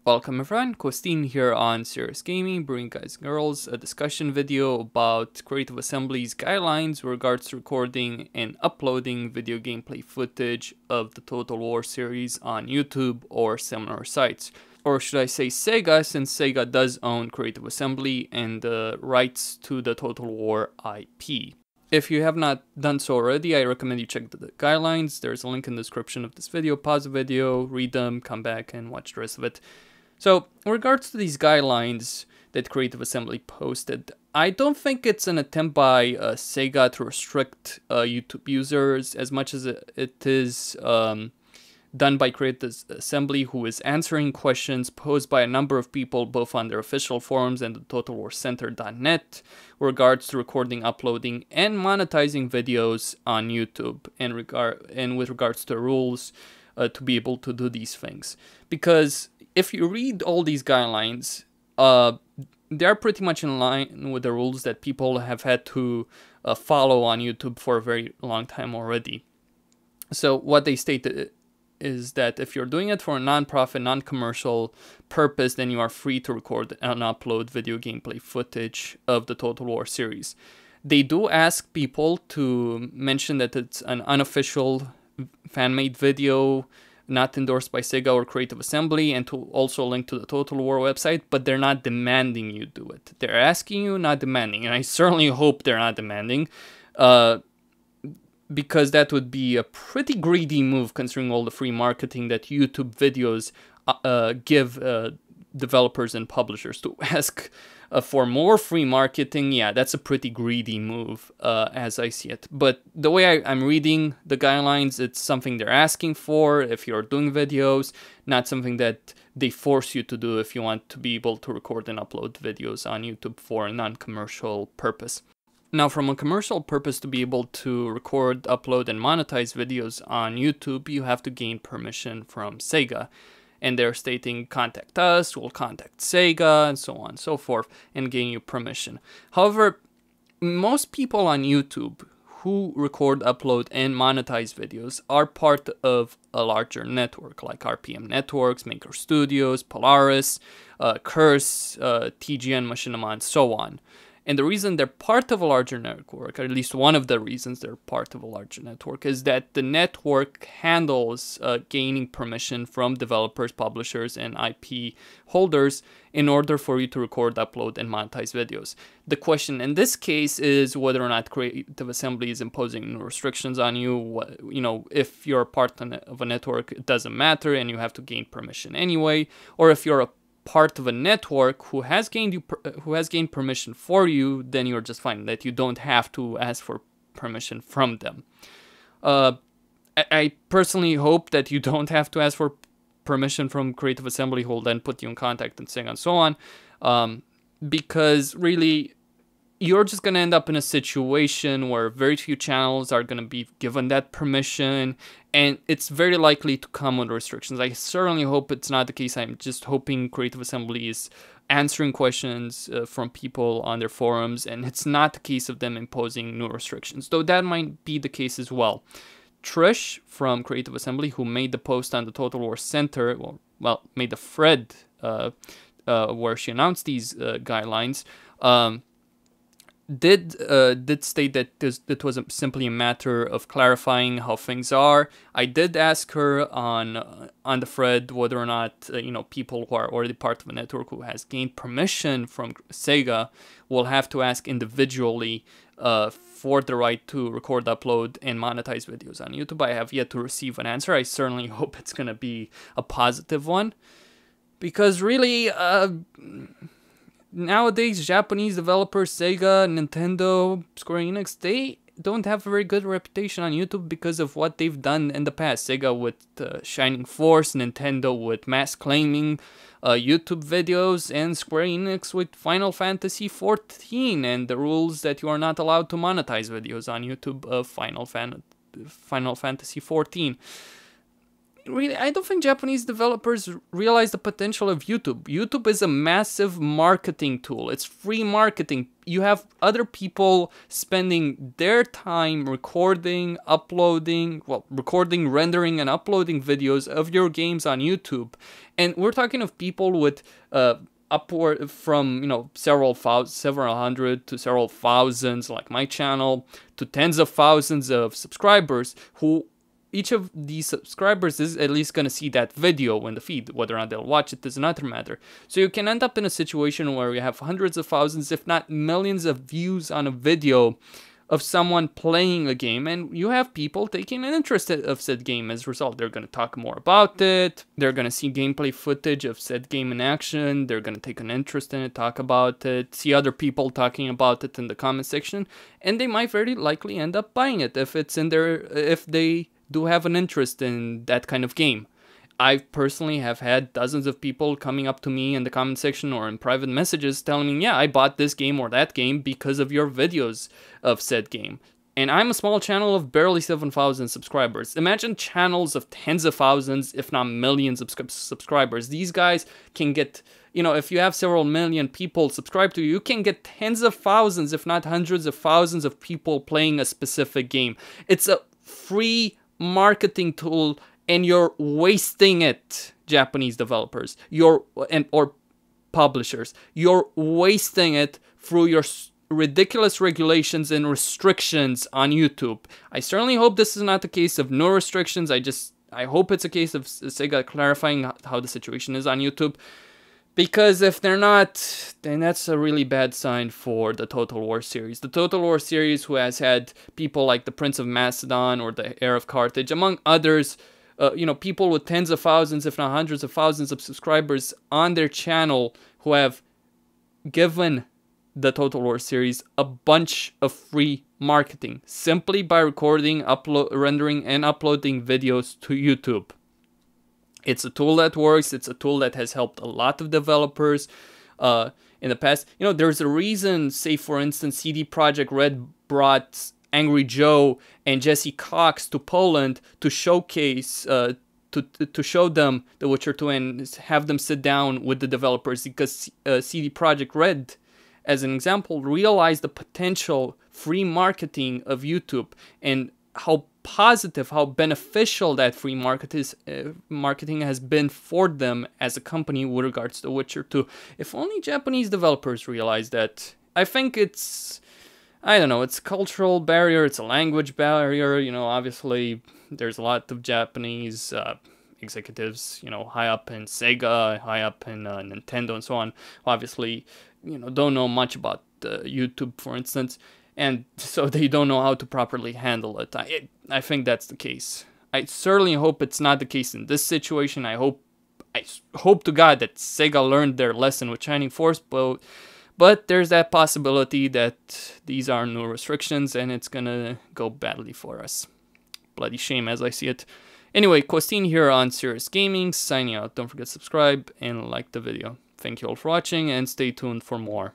Welcome everyone, Costin here on Serious Gaming, bringing guys and girls a discussion video about Creative Assembly's guidelines with regards to recording and uploading video gameplay footage of the Total War series on YouTube or similar sites. Or should I say Sega, since Sega does own Creative Assembly and the rights to the Total War IP. If you have not done so already, I recommend you check the guidelines. There's a link in the description of this video. Pause the video, read them, come back and watch the rest of it. So, in regards to these guidelines that Creative Assembly posted, I don't think it's an attempt by Sega to restrict YouTube users as much as it is done by Creative Assembly, who is answering questions posed by a number of people both on their official forums and the TotalWarCenter.net with regards to recording, uploading, and monetizing videos on YouTube and with regards to rules to be able to do these things. Because if you read all these guidelines, they're pretty much in line with the rules that people have had to follow on YouTube for a very long time already. So what they stated is that if you're doing it for a non-profit, non-commercial purpose, then you are free to record and upload video gameplay footage of the Total War series. They do ask people to mention that it's an unofficial fan-made video, not endorsed by Sega or Creative Assembly, and to also link to the Total War website, but they're not demanding you do it. They're asking you, not demanding, and I certainly hope they're not demanding, because that would be a pretty greedy move considering all the free marketing that YouTube videos give developers and publishers. To ask for more free marketing, yeah, that's a pretty greedy move as I see it. But the way I'm reading the guidelines, it's something they're asking for if you're doing videos, not something that they force you to do if you want to be able to record and upload videos on YouTube for a non-commercial purpose. Now, from a commercial purpose, to be able to record, upload, and monetize videos on YouTube, you have to gain permission from Sega. And they're stating, contact us, we'll contact Sega, and so on and so forth, and gain you permission. However, most people on YouTube who record, upload, and monetize videos are part of a larger network, like RPM Networks, Maker Studios, Polaris, Curse, TGN, Machinima, and so on. And the reason they're part of a larger network, or at least one of the reasons they're part of a larger network, is that the network handles gaining permission from developers, publishers, and IP holders in order for you to record, upload, and monetize videos. The question in this case is whether or not Creative Assembly is imposing restrictions on you. You know, if you're a part of a network, it doesn't matter, and you have to gain permission anyway. Or if you're a part of a network who has gained permission for you, then you're just fine, that you don't have to ask for permission from them. I personally hope that you don't have to ask for permission from Creative Assembly, who will then put you in contact and so on, because really you're just going to end up in a situation where very few channels are going to be given that permission, and it's very likely to come with restrictions. I certainly hope it's not the case. I'm just hoping Creative Assembly is answering questions from people on their forums, and it's not the case of them imposing new restrictions, though that might be the case as well. Trish from Creative Assembly, who made the post on the Total War Center, well, made the thread where she announced these guidelines, did state that it was simply a matter of clarifying how things are. I did ask her on the thread whether or not people who are already part of a network who has gained permission from Sega will have to ask individually for the right to record, upload, and monetize videos on YouTube. I have yet to receive an answer. I certainly hope it's gonna be a positive one, because really nowadays, Japanese developers, Sega, Nintendo, Square Enix, they don't have a very good reputation on YouTube because of what they've done in the past. Sega with Shining Force, Nintendo with mass claiming YouTube videos, and Square Enix with Final Fantasy XIV and the rules that you are not allowed to monetize videos on YouTube of Final Fantasy XIV. really, I don't think Japanese developers realize the potential of YouTube. YouTube is a massive marketing tool. It's free marketing. You have other people spending their time recording, rendering, and uploading videos of your games on YouTube. And we're talking of people with upward from several hundred to several thousands, like my channel, to tens of thousands of subscribers, who each of these subscribers is at least going to see that video in the feed. Whether or not they'll watch it is another matter. So you can end up in a situation where you have hundreds of thousands, if not millions of views on a video of someone playing a game, and you have people taking an interest of said game. As a result, they're going to talk more about it, they're going to see gameplay footage of said game in action, they're going to take an interest in it, talk about it, see other people talking about it in the comment section, and they might very likely end up buying it if they do have an interest in that kind of game. I personally have had dozens of people coming up to me in the comment section or in private messages telling me, yeah, I bought this game or that game because of your videos of said game. And I'm a small channel of barely 7,000 subscribers. Imagine channels of tens of thousands, if not millions of subscribers. These guys can get, if you have several million people subscribed to you, you can get tens of thousands, if not hundreds of thousands of people playing a specific game. It's a free marketing tool, and you're wasting it, Japanese developers, or publishers. You're wasting it through your ridiculous regulations and restrictions on YouTube. I certainly hope this is not the case of no restrictions. I hope it's a case of Sega clarifying how the situation is on YouTube. Because if they're not, then that's a really bad sign for the Total War series. The Total War series, who has had people like the Prince of Macedon or the Heir of Carthage, among others, people with tens of thousands, if not hundreds of thousands of subscribers on their channel, who have given the Total War series a bunch of free marketing simply by recording, rendering, and uploading videos to YouTube. It's a tool that works. It's a tool that has helped a lot of developers in the past. There's a reason, say for instance, CD Projekt Red brought Angry Joe and Jesse Cox to Poland to showcase, to show them The Witcher 2 and have them sit down with the developers, because CD Projekt Red, as an example, realized the potential free marketing of YouTube and how positive, how beneficial that free marketing has been for them as a company with regards to The Witcher 2. If only Japanese developers realize that. I think it's a cultural barrier, it's a language barrier. Obviously there's a lot of Japanese executives, high up in Sega, high up in Nintendo and so on, who obviously, don't know much about YouTube, for instance, and so they don't know how to properly handle it. I think that's the case. I certainly hope it's not the case in this situation. I hope to God that Sega learned their lesson with Shining Force, but there's that possibility that these are new restrictions and it's gonna go badly for us. Bloody shame as I see it. Anyway, Costin here on Serious Gaming, signing out. Don't forget to subscribe and like the video. Thank you all for watching, and stay tuned for more.